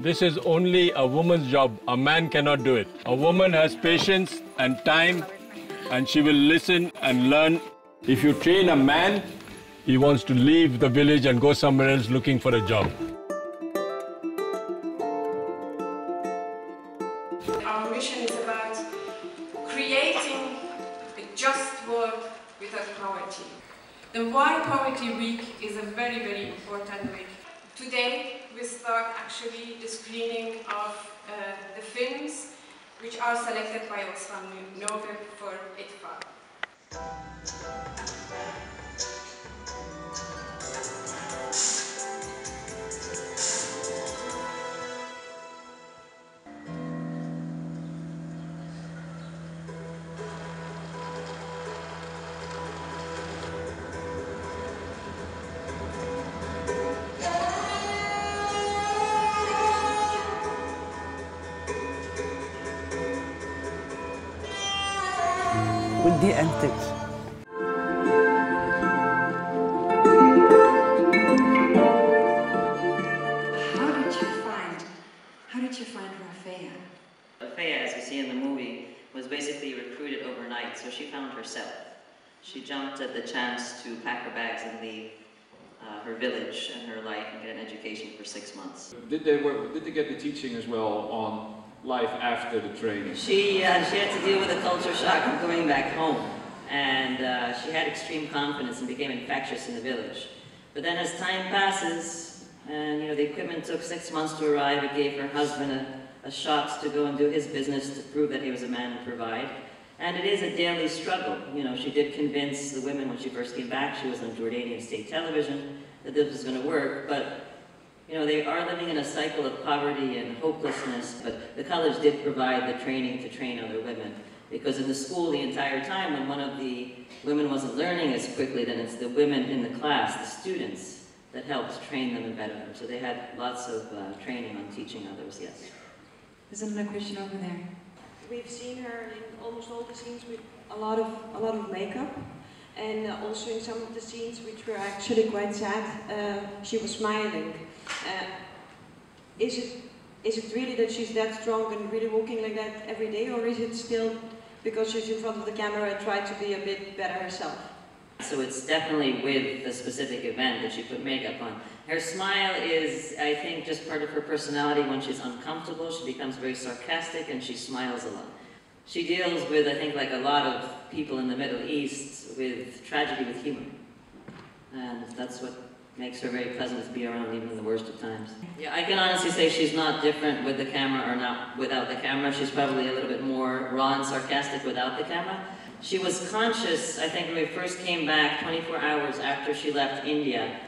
This is only a woman's job. A man cannot do it. A woman has patience and time, and she will listen and learn. If you train a man, he wants to leave the village and go somewhere else looking for a job. Our mission is about creating a just world without poverty. The Why Poverty Week is a very, very important week. Today we start actually the screening of the films which are selected by Oxfam Novib for IDFA. ودي أنتج. How did you find Rafea? Rafea, as you see in the movie, was basically recruited overnight, so she found herself. She jumped at the chance to pack her bags and leave her village and her life and get an education for 6 months. Did they get the teaching as well on life after the training? She had to deal with a culture shock of going back home, and she had extreme confidence and became infectious in the village. But then as time passes, and the equipment took 6 months to arrive, it gave her husband a shot to go and do his business to prove that he was a man and provide. And it is a daily struggle. She did convince the women when she first came back, she was on Jordanian state television, that this was going to work, but they are living in a cycle of poverty and hopelessness, but the college did provide the training to train other women. Because in the school the entire time, when one of the women wasn't learning as quickly, then it's the women in the class, the students, that helped train them and better them. So they had lots of training on teaching others, yes. There's another question over there. We've seen her in almost all the scenes with a lot of makeup. And also in some of the scenes, which were actually quite sad, she was smiling. Is it really that she's that strong and really walking like that every day, or is it still because she's in front of the camera try to be a bit better herself? So it's definitely with the specific event that she put makeup on. Her smile is, I think, just part of her personality. When she's uncomfortable, she becomes very sarcastic and she smiles a lot. She deals with, I think, like a lot of people in the Middle East, with tragedy with humor. And that's what makes her very pleasant to be around even in the worst of times. Yeah, I can honestly say she's not different with the camera or not without the camera. She's probably a little bit more raw and sarcastic without the camera. She was conscious, I think, when we first came back 24 hours after she left India.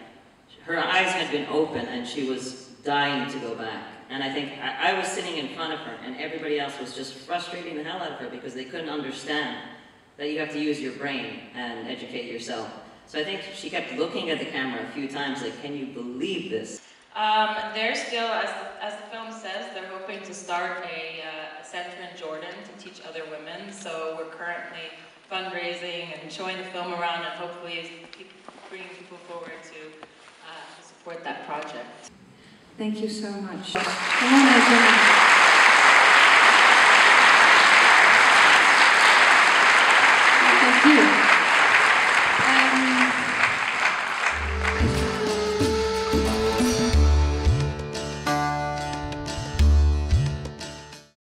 Her eyes had been open and she was dying to go back. And I think I was sitting in front of her and everybody else was just frustrating the hell out of her because they couldn't understand that you have to use your brain and educate yourself. So I think she kept looking at the camera a few times like, can you believe this? They're still, as the film says, they're hoping to start a center in Jordan to teach other women. So we're currently fundraising and showing the film around and hopefully bringing people forward to support that project. Thank you so much. Come on,